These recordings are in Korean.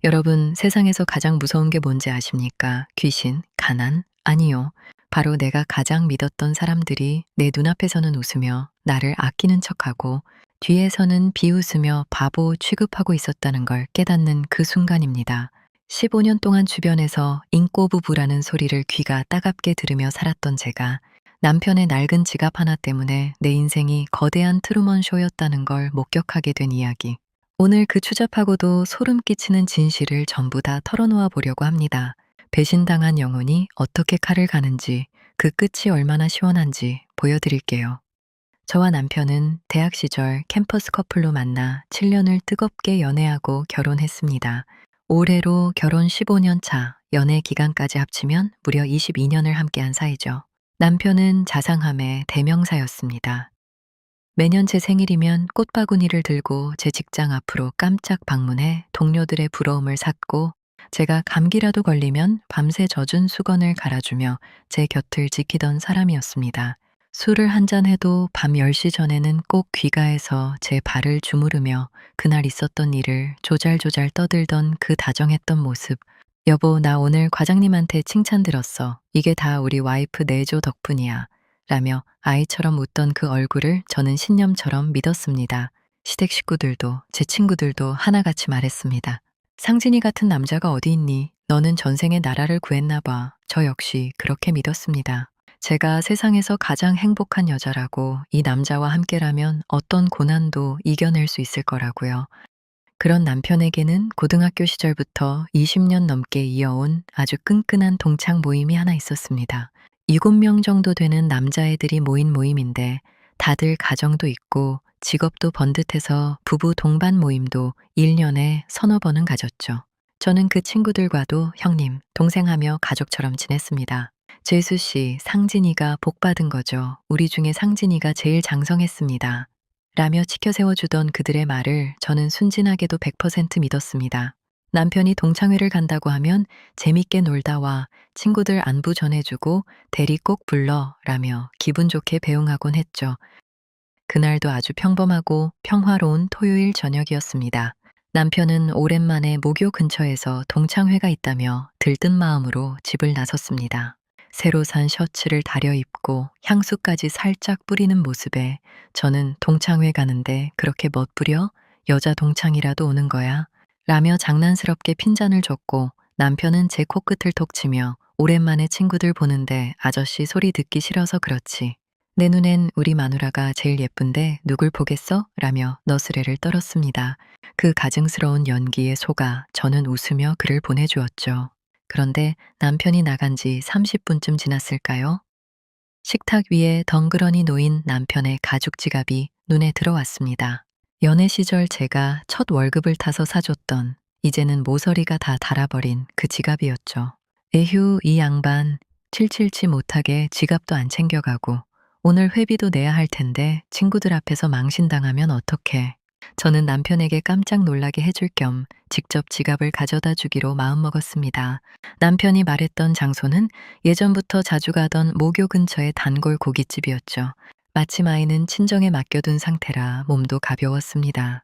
여러분, 세상에서 가장 무서운 게 뭔지 아십니까? 귀신, 가난? 아니요. 바로 내가 가장 믿었던 사람들이 내 눈앞에서는 웃으며 나를 아끼는 척하고 뒤에서는 비웃으며 바보 취급하고 있었다는 걸 깨닫는 그 순간입니다. 15년 동안 주변에서 인꼬부부라는 소리를 귀가 따갑게 들으며 살았던 제가 남편의 낡은 지갑 하나 때문에 내 인생이 거대한 트루먼 쇼였다는 걸 목격하게 된 이야기. 오늘 그 추잡하고도 소름 끼치는 진실을 전부 다 털어놓아 보려고 합니다. 배신당한 영혼이 어떻게 칼을 가는지, 그 끝이 얼마나 시원한지 보여드릴게요. 저와 남편은 대학 시절 캠퍼스 커플로 만나 7년을 뜨겁게 연애하고 결혼했습니다. 올해로 결혼 15년 차, 연애 기간까지 합치면 무려 22년을 함께한 사이죠. 남편은 자상함의 대명사였습니다. 매년 제 생일이면 꽃바구니를 들고 제 직장 앞으로 깜짝 방문해 동료들의 부러움을 샀고, 제가 감기라도 걸리면 밤새 젖은 수건을 갈아주며 제 곁을 지키던 사람이었습니다. 술을 한 잔 해도 밤 10시 전에는 꼭 귀가해서 제 발을 주무르며 그날 있었던 일을 조잘조잘 떠들던 그 다정했던 모습. 여보, 나 오늘 과장님한테 칭찬 들었어. 이게 다 우리 와이프 내조 덕분이야. 라며 아이처럼 웃던 그 얼굴을 저는 신념처럼 믿었습니다. 시댁 식구들도 제 친구들도 하나같이 말했습니다. 상진이 같은 남자가 어디 있니? 너는 전생에 나라를 구했나 봐. 저 역시 그렇게 믿었습니다. 제가 세상에서 가장 행복한 여자라고, 이 남자와 함께라면 어떤 고난도 이겨낼 수 있을 거라고요. 그런 남편에게는 고등학교 시절부터 20년 넘게 이어온 아주 끈끈한 동창 모임이 하나 있었습니다. 7명 정도 되는 남자애들이 모인 모임인데, 다들 가정도 있고 직업도 번듯해서 부부 동반 모임도 1년에 서너 번은 가졌죠. 저는 그 친구들과도 형님, 동생하며 가족처럼 지냈습니다. 재수 씨, 상진이가 복 받은 거죠. 우리 중에 상진이가 제일 장성했습니다. 라며 치켜 세워주던 그들의 말을 저는 순진하게도 100% 믿었습니다. 남편이 동창회를 간다고 하면 재밌게 놀다 와, 친구들 안부 전해주고 대리 꼭 불러 라며 기분 좋게 배웅하곤 했죠. 그날도 아주 평범하고 평화로운 토요일 저녁이었습니다. 남편은 오랜만에 모교 근처에서 동창회가 있다며 들뜬 마음으로 집을 나섰습니다. 새로 산 셔츠를 다려 입고 향수까지 살짝 뿌리는 모습에 저는 동창회 가는데 그렇게 멋부려? 여자 동창이라도 오는 거야? 라며 장난스럽게 핀잔을 줬고, 남편은 제 코끝을 톡 치며 오랜만에 친구들 보는데 아저씨 소리 듣기 싫어서 그렇지. 내 눈엔 우리 마누라가 제일 예쁜데 누굴 보겠어? 라며 너스레를 떨었습니다. 그 가증스러운 연기에 속아 저는 웃으며 그를 보내주었죠. 그런데 남편이 나간 지 30분쯤 지났을까요? 식탁 위에 덩그러니 놓인 남편의 가죽 지갑이 눈에 들어왔습니다. 연애 시절 제가 첫 월급을 타서 사줬던, 이제는 모서리가 다 닳아버린 그 지갑이었죠. 에휴, 이 양반, 칠칠치 못하게 지갑도 안 챙겨가고 오늘 회비도 내야 할 텐데 친구들 앞에서 망신당하면 어떡해. 저는 남편에게 깜짝 놀라게 해줄 겸 직접 지갑을 가져다 주기로 마음먹었습니다. 남편이 말했던 장소는 예전부터 자주 가던 모교 근처의 단골 고깃집이었죠. 마침 아이는 친정에 맡겨둔 상태라 몸도 가벼웠습니다.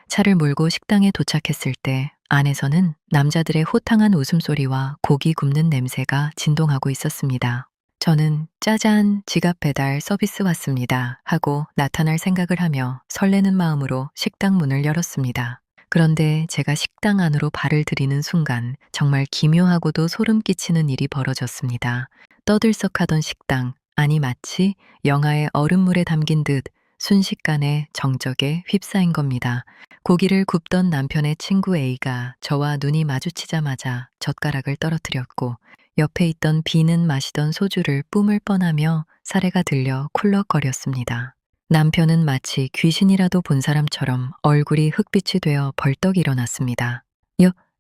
차를 몰고 식당에 도착했을 때 안에서는 남자들의 호탕한 웃음소리와 고기 굽는 냄새가 진동하고 있었습니다. 저는 짜잔, 지갑 배달 서비스 왔습니다 하고 나타날 생각을 하며 설레는 마음으로 식당 문을 열었습니다. 그런데 제가 식당 안으로 발을 들이는 순간 정말 기묘하고도 소름 끼치는 일이 벌어졌습니다. 떠들썩하던 식당, 아니 마치 영화의 얼음물에 담긴 듯 순식간에 정적에 휩싸인 겁니다. 고기를 굽던 남편의 친구 A가 저와 눈이 마주치자마자 젓가락을 떨어뜨렸고, 옆에 있던 B는 마시던 소주를 뿜을 뻔하며 사례가 들려 쿨럭거렸습니다. 남편은 마치 귀신이라도 본 사람처럼 얼굴이 흑빛이 되어 벌떡 일어났습니다.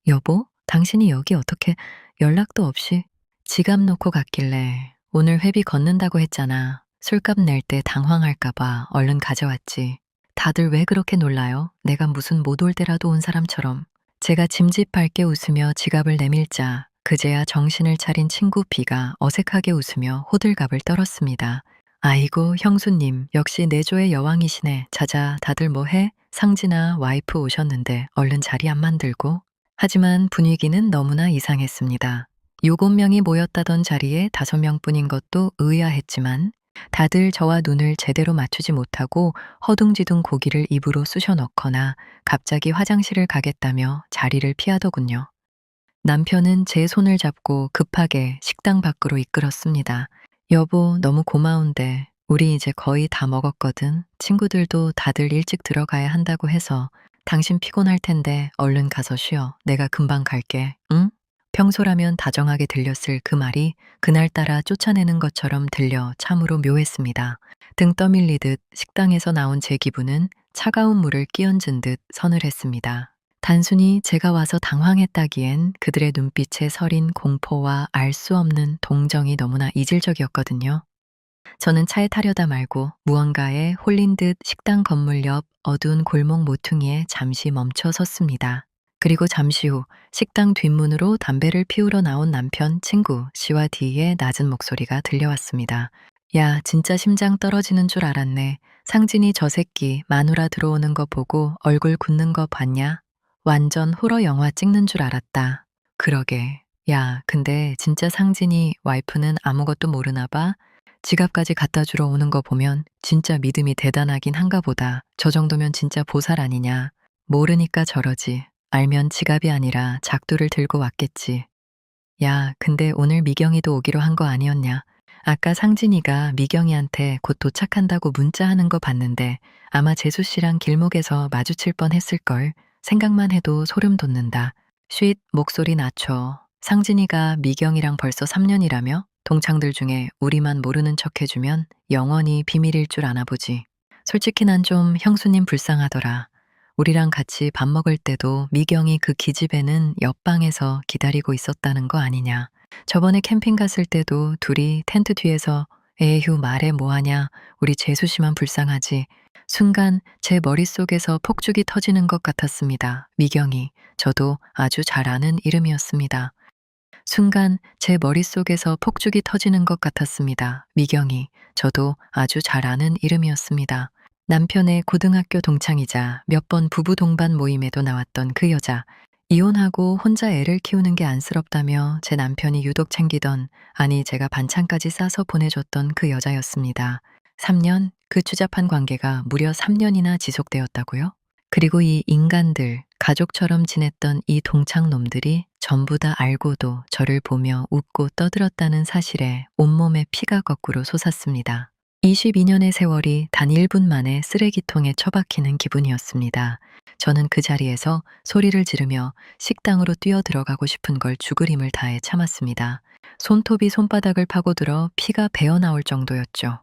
여보? 당신이 여기 어떻게 연락도 없이 지갑 놓고 갔길래 오늘 회비 걷는다고 했잖아. 술값 낼 때 당황할까봐 얼른 가져왔지. 다들 왜 그렇게 놀라요? 내가 무슨 못 올 때라도 온 사람처럼. 제가 짐짓밟게 웃으며 지갑을 내밀자 그제야 정신을 차린 친구 B가 어색하게 웃으며 호들갑을 떨었습니다. 아이고 형수님, 역시 내조의 여왕이시네. 자자, 다들 뭐해? 상진아, 와이프 오셨는데 얼른 자리 안 만들고. 하지만 분위기는 너무나 이상했습니다. 7명이 모였다던 자리에 5명뿐인 것도 의아했지만 다들 저와 눈을 제대로 맞추지 못하고 허둥지둥 고기를 입으로 쑤셔 넣거나 갑자기 화장실을 가겠다며 자리를 피하더군요. 남편은 제 손을 잡고 급하게 식당 밖으로 이끌었습니다. 여보, 너무 고마운데 우리 이제 거의 다 먹었거든. 친구들도 다들 일찍 들어가야 한다고 해서 당신 피곤할 텐데 얼른 가서 쉬어. 내가 금방 갈게. 응? 평소라면 다정하게 들렸을 그 말이 그날따라 쫓아내는 것처럼 들려 참으로 묘했습니다. 등 떠밀리듯 식당에서 나온 제 기분은 차가운 물을 끼얹은 듯 서늘했습니다. 단순히 제가 와서 당황했다기엔 그들의 눈빛에 서린 공포와 알 수 없는 동정이 너무나 이질적이었거든요. 저는 차에 타려다 말고 무언가에 홀린 듯 식당 건물 옆 어두운 골목 모퉁이에 잠시 멈춰 섰습니다. 그리고 잠시 후 식당 뒷문으로 담배를 피우러 나온 남편 친구 씨와 D의 낮은 목소리가 들려왔습니다. 야, 진짜 심장 떨어지는 줄 알았네. 상진이 저 새끼 마누라 들어오는 거 보고 얼굴 굳는 거 봤냐? 완전 호러 영화 찍는 줄 알았다. 그러게. 야, 근데 진짜 상진이 와이프는 아무것도 모르나 봐. 지갑까지 갖다 주러 오는 거 보면 진짜 믿음이 대단하긴 한가 보다. 저 정도면 진짜 보살 아니냐. 모르니까 저러지. 알면 지갑이 아니라 작두를 들고 왔겠지. 야, 근데 오늘 미경이도 오기로 한 거 아니었냐? 아까 상진이가 미경이한테 곧 도착한다고 문자하는 거 봤는데 아마 재수 씨랑 길목에서 마주칠 뻔 했을걸. 생각만 해도 소름 돋는다. 쉿, 목소리 낮춰. 상진이가 미경이랑 벌써 3년이라며? 동창들 중에 우리만 모르는 척 해주면 영원히 비밀일 줄 아나 보지. 솔직히 난 좀 형수님 불쌍하더라. 우리랑 같이 밥 먹을 때도 미경이 그 기집애는 옆방에서 기다리고 있었다는 거 아니냐. 저번에 캠핑 갔을 때도 둘이 텐트 뒤에서 에휴 말해 뭐하냐. 우리 재수 씨만 불쌍하지. 순간 제 머릿속에서 폭죽이 터지는 것 같았습니다. 미경이. 저도 아주 잘 아는 이름이었습니다. 순간 제 머릿속에서 폭죽이 터지는 것 같았습니다. 미경이. 저도 아주 잘 아는 이름이었습니다. 남편의 고등학교 동창이자 몇 번 부부 동반 모임에도 나왔던 그 여자. 이혼하고 혼자 애를 키우는 게 안쓰럽다며 제 남편이 유독 챙기던, 아니 제가 반찬까지 싸서 보내줬던 그 여자였습니다. 3년? 그 추잡한 관계가 무려 3년이나 지속되었다고요? 그리고 이 인간들, 가족처럼 지냈던 이 동창놈들이 전부 다 알고도 저를 보며 웃고 떠들었다는 사실에 온몸에 피가 거꾸로 솟았습니다. 22년의 세월이 단 1분 만에 쓰레기통에 처박히는 기분이었습니다. 저는 그 자리에서 소리를 지르며 식당으로 뛰어 들어가고 싶은 걸 죽을 힘을 다해 참았습니다. 손톱이 손바닥을 파고들어 피가 배어나올 정도였죠.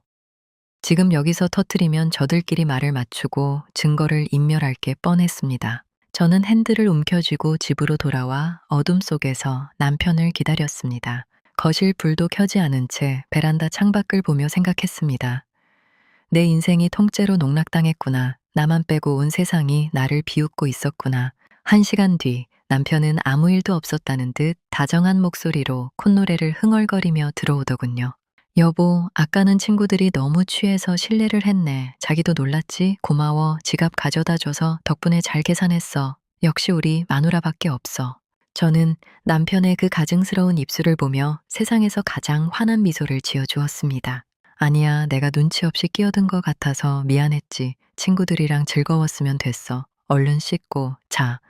지금 여기서 터트리면 저들끼리 말을 맞추고 증거를 인멸할 게 뻔했습니다. 저는 핸들을 움켜쥐고 집으로 돌아와 어둠 속에서 남편을 기다렸습니다. 거실 불도 켜지 않은 채 베란다 창밖을 보며 생각했습니다. 내 인생이 통째로 농락당했구나. 나만 빼고 온 세상이 나를 비웃고 있었구나. 1시간 뒤 남편은 아무 일도 없었다는 듯 다정한 목소리로 콧노래를 흥얼거리며 들어오더군요. 여보, 아까는 친구들이 너무 취해서 실례를 했네. 자기도 놀랐지? 고마워. 지갑 가져다 줘서 덕분에 잘 계산했어. 역시 우리 마누라밖에 없어. 저는 남편의 그 가증스러운 입술을 보며 세상에서 가장 환한 미소를 지어주었습니다. 아니야, 내가 눈치 없이 끼어든 것 같아서 미안했지. 친구들이랑 즐거웠으면 됐어. 얼른 씻고 자.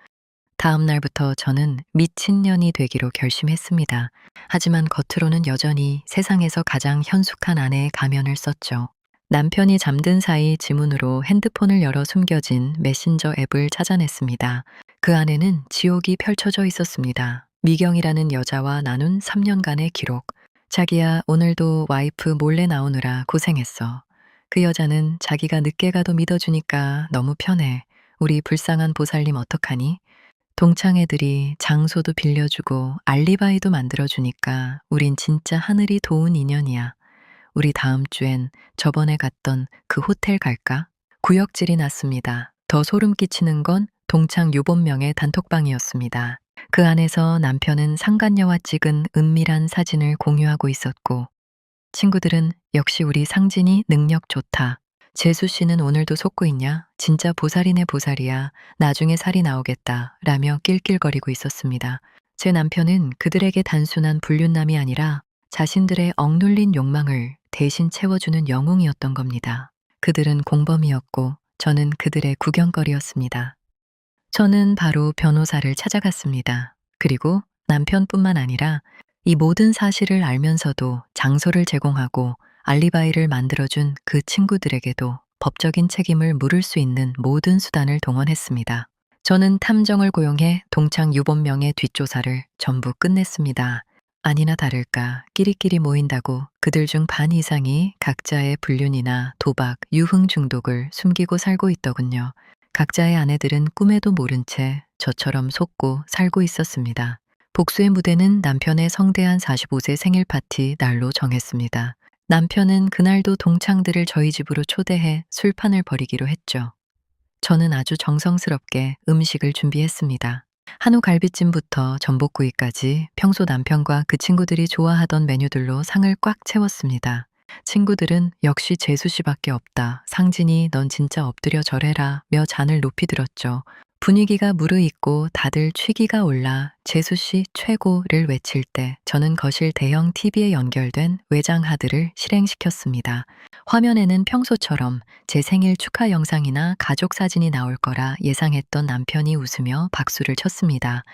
다음 날부터 저는 미친년이 되기로 결심했습니다. 하지만 겉으로는 여전히 세상에서 가장 현숙한 아내의 가면을 썼죠. 남편이 잠든 사이 지문으로 핸드폰을 열어 숨겨진 메신저 앱을 찾아냈습니다. 그 안에는 지옥이 펼쳐져 있었습니다. 미경이라는 여자와 나눈 3년간의 기록. 자기야, 오늘도 와이프 몰래 나오느라 고생했어. 그 여자는 자기가 늦게 가도 믿어주니까 너무 편해. 우리 불쌍한 보살님 어떡하니? 동창 애들이 장소도 빌려주고 알리바이도 만들어주니까 우린 진짜 하늘이 도운 인연이야. 우리 다음 주엔 저번에 갔던 그 호텔 갈까? 구역질이 났습니다. 더 소름 끼치는 건 동창 유본명의 단톡방이었습니다. 그 안에서 남편은 상간녀와 찍은 은밀한 사진을 공유하고 있었고, 친구들은 역시 우리 상진이 능력 좋다. 재수 씨는 오늘도 속고 있냐? 진짜 보살이네 보살이야. 나중에 살이 나오겠다. 라며 낄낄거리고 있었습니다. 제 남편은 그들에게 단순한 불륜남이 아니라 자신들의 억눌린 욕망을 대신 채워주는 영웅이었던 겁니다. 그들은 공범이었고 저는 그들의 구경거리였습니다. 저는 바로 변호사를 찾아갔습니다. 그리고 남편뿐만 아니라 이 모든 사실을 알면서도 장소를 제공하고 알리바이를 만들어준 그 친구들에게도 법적인 책임을 물을 수 있는 모든 수단을 동원했습니다. 저는 탐정을 고용해 동창 유본명의 뒷조사를 전부 끝냈습니다. 아니나 다를까 끼리끼리 모인다고 그들 중 반 이상이 각자의 불륜이나 도박, 유흥 중독을 숨기고 살고 있더군요. 각자의 아내들은 꿈에도 모른 채 저처럼 속고 살고 있었습니다. 복수의 무대는 남편의 성대한 45세 생일 파티 날로 정했습니다. 남편은 그날도 동창들을 저희 집으로 초대해 술판을 벌이기로 했죠. 저는 아주 정성스럽게 음식을 준비했습니다. 한우 갈비찜부터 전복구이까지 평소 남편과 그 친구들이 좋아하던 메뉴들로 상을 꽉 채웠습니다. 친구들은 역시 재수 씨밖에 없다. 상진이 넌 진짜 엎드려 절해라 며 잔을 높이 들었죠. 분위기가 무르익고 다들 취기가 올라 재수 씨 최고를 외칠 때 저는 거실 대형 TV에 연결된 외장 하드를 실행시켰습니다. 화면에는 평소처럼 제 생일 축하 영상이나 가족 사진이 나올 거라 예상했던 남편이 웃으며 박수를 쳤습니다.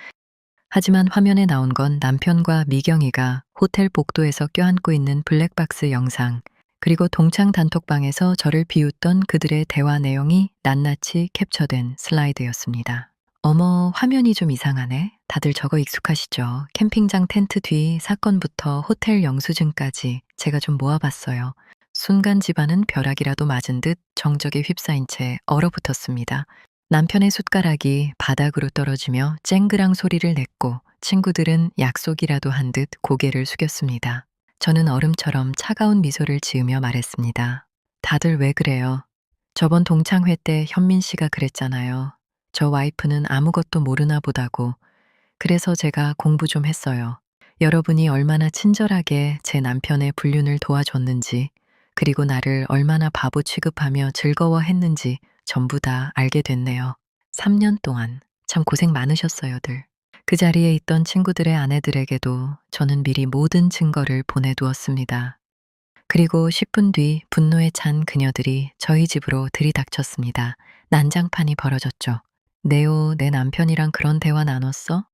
하지만 화면에 나온 건 남편과 미경이가 호텔 복도에서 껴안고 있는 블랙박스 영상, 그리고 동창 단톡방에서 저를 비웃던 그들의 대화 내용이 낱낱이 캡처된 슬라이드였습니다. 어머, 화면이 좀 이상하네. 다들 저거 익숙하시죠? 캠핑장 텐트 뒤 사건부터 호텔 영수증까지 제가 좀 모아봤어요. 순간 집안은 벼락이라도 맞은 듯 정적에 휩싸인 채 얼어붙었습니다. 남편의 숟가락이 바닥으로 떨어지며 쨍그랑 소리를 냈고 친구들은 약속이라도 한 듯 고개를 숙였습니다. 저는 얼음처럼 차가운 미소를 지으며 말했습니다. 다들 왜 그래요? 저번 동창회 때 현민 씨가 그랬잖아요. 저 와이프는 아무것도 모르나 보다고. 그래서 제가 공부 좀 했어요. 여러분이 얼마나 친절하게 제 남편의 불륜을 도와줬는지, 그리고 나를 얼마나 바보 취급하며 즐거워했는지 전부 다 알게 됐네요. 3년 동안 참 고생 많으셨어요들. 그 자리에 있던 친구들의 아내들에게도 저는 미리 모든 증거를 보내두었습니다. 그리고 10분 뒤 분노에 찬 그녀들이 저희 집으로 들이닥쳤습니다. 난장판이 벌어졌죠. 네오, 내 남편이랑 그런 대화 나눴어?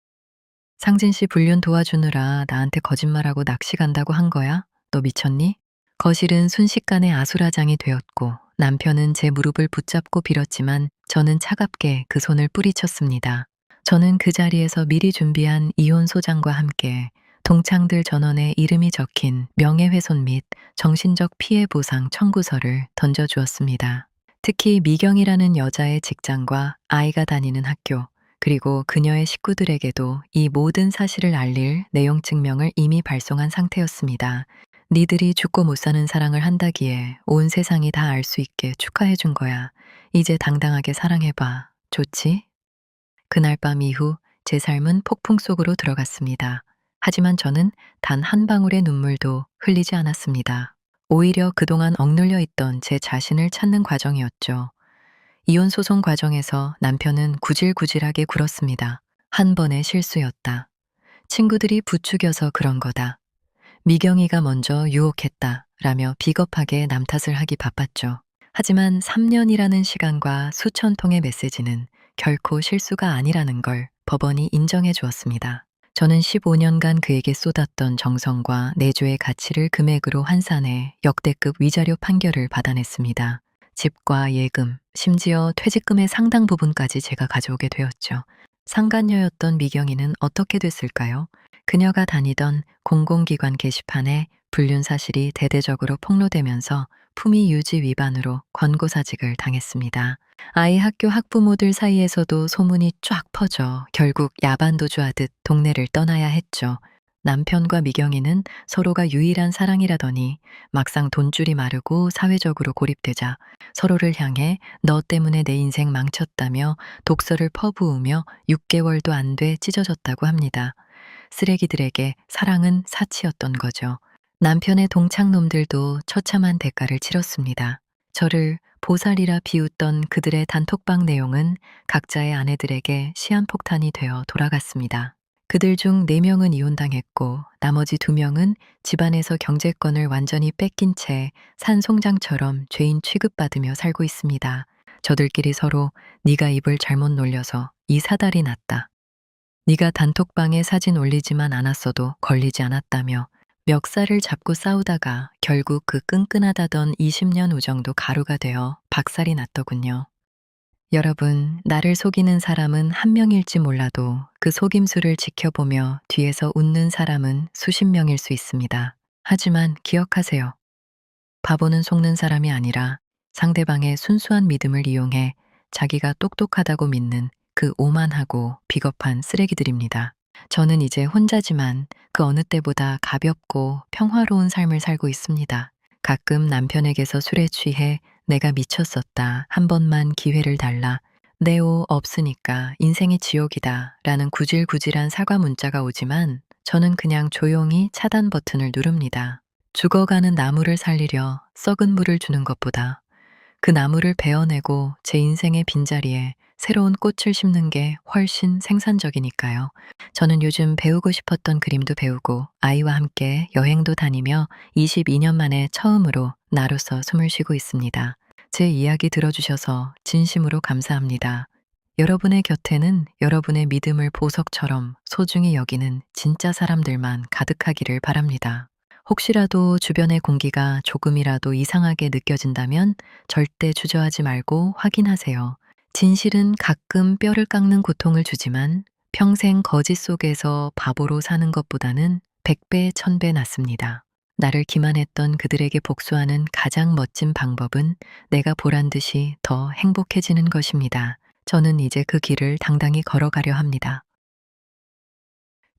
상진 씨 불륜 도와주느라 나한테 거짓말하고 낚시 간다고 한 거야? 너 미쳤니? 거실은 순식간에 아수라장이 되었고 남편은 제 무릎을 붙잡고 빌었지만 저는 차갑게 그 손을 뿌리쳤습니다. 저는 그 자리에서 미리 준비한 이혼 소장과 함께 동창들 전원에 이름이 적힌 명예훼손 및 정신적 피해 보상 청구서를 던져주었습니다. 특히 미경이라는 여자의 직장과 아이가 다니는 학교, 그리고 그녀의 식구들에게도 이 모든 사실을 알릴 내용 증명을 이미 발송한 상태였습니다. 니들이 죽고 못 사는 사랑을 한다기에 온 세상이 다 알 수 있게 축하해 준 거야. 이제 당당하게 사랑해봐. 좋지? 그날 밤 이후 제 삶은 폭풍 속으로 들어갔습니다. 하지만 저는 단 한 방울의 눈물도 흘리지 않았습니다. 오히려 그동안 억눌려 있던 제 자신을 찾는 과정이었죠. 이혼 소송 과정에서 남편은 구질구질하게 굴었습니다. 한 번의 실수였다. 친구들이 부추겨서 그런 거다. 미경이가 먼저 유혹했다. 라며 비겁하게 남 탓을 하기 바빴죠. 하지만 3년이라는 시간과 수천 통의 메시지는 결코 실수가 아니라는 걸 법원이 인정해 주었습니다. 저는 15년간 그에게 쏟았던 정성과 내조의 가치를 금액으로 환산해 역대급 위자료 판결을 받아냈습니다. 집과 예금, 심지어 퇴직금의 상당 부분까지 제가 가져오게 되었죠. 상간녀였던 미경이는 어떻게 됐을까요? 그녀가 다니던 공공기관 게시판에 불륜 사실이 대대적으로 폭로되면서 품위 유지 위반으로 권고사직을 당했습니다. 아이 학교 학부모들 사이에서도 소문이 쫙 퍼져 결국 야반도주하듯 동네를 떠나야 했죠. 남편과 미경이는 서로가 유일한 사랑이라더니 막상 돈줄이 마르고 사회적으로 고립되자 서로를 향해 너 때문에 내 인생 망쳤다며 독서를 퍼부으며 6개월도 안 돼 찢어졌다고 합니다. 쓰레기들에게 사랑은 사치였던 거죠. 남편의 동창놈들도 처참한 대가를 치렀습니다. 저를 보살이라 비웃던 그들의 단톡방 내용은 각자의 아내들에게 시한폭탄이 되어 돌아갔습니다. 그들 중 4명은 이혼당했고 나머지 2명은 집안에서 경제권을 완전히 뺏긴 채 산송장처럼 죄인 취급받으며 살고 있습니다. 저들끼리 서로 네가 입을 잘못 놀려서 이 사달이 났다. 네가 단톡방에 사진 올리지만 않았어도 걸리지 않았다며 멱살을 잡고 싸우다가 결국 그 끈끈하다던 20년 우정도 가루가 되어 박살이 났더군요. 여러분, 나를 속이는 사람은 한 명일지 몰라도 그 속임수를 지켜보며 뒤에서 웃는 사람은 수십 명일 수 있습니다. 하지만 기억하세요. 바보는 속는 사람이 아니라 상대방의 순수한 믿음을 이용해 자기가 똑똑하다고 믿는 그 오만하고 비겁한 쓰레기들입니다. 저는 이제 혼자지만 그 어느 때보다 가볍고 평화로운 삶을 살고 있습니다. 가끔 남편에게서 술에 취해 내가 미쳤었다. 한 번만 기회를 달라. 네오 없으니까 인생이 지옥이다. 라는 구질구질한 사과 문자가 오지만 저는 그냥 조용히 차단 버튼을 누릅니다. 죽어가는 나무를 살리려 썩은 물을 주는 것보다 그 나무를 베어내고 제 인생의 빈자리에 새로운 꽃을 심는 게 훨씬 생산적이니까요. 저는 요즘 배우고 싶었던 그림도 배우고 아이와 함께 여행도 다니며 22년 만에 처음으로 나로서 숨을 쉬고 있습니다. 제 이야기 들어주셔서 진심으로 감사합니다. 여러분의 곁에는 여러분의 믿음을 보석처럼 소중히 여기는 진짜 사람들만 가득하기를 바랍니다. 혹시라도 주변의 공기가 조금이라도 이상하게 느껴진다면 절대 주저하지 말고 확인하세요. 진실은 가끔 뼈를 깎는 고통을 주지만 평생 거짓 속에서 바보로 사는 것보다는 100배, 1000배 낫습니다. 나를 기만했던 그들에게 복수하는 가장 멋진 방법은 내가 보란 듯이 더 행복해지는 것입니다. 저는 이제 그 길을 당당히 걸어가려 합니다.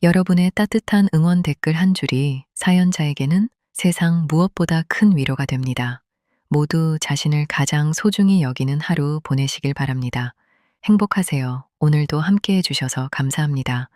여러분의 따뜻한 응원 댓글 한 줄이 사연자에게는 세상 무엇보다 큰 위로가 됩니다. 모두 자신을 가장 소중히 여기는 하루 보내시길 바랍니다. 행복하세요. 오늘도 함께 해주셔서 감사합니다.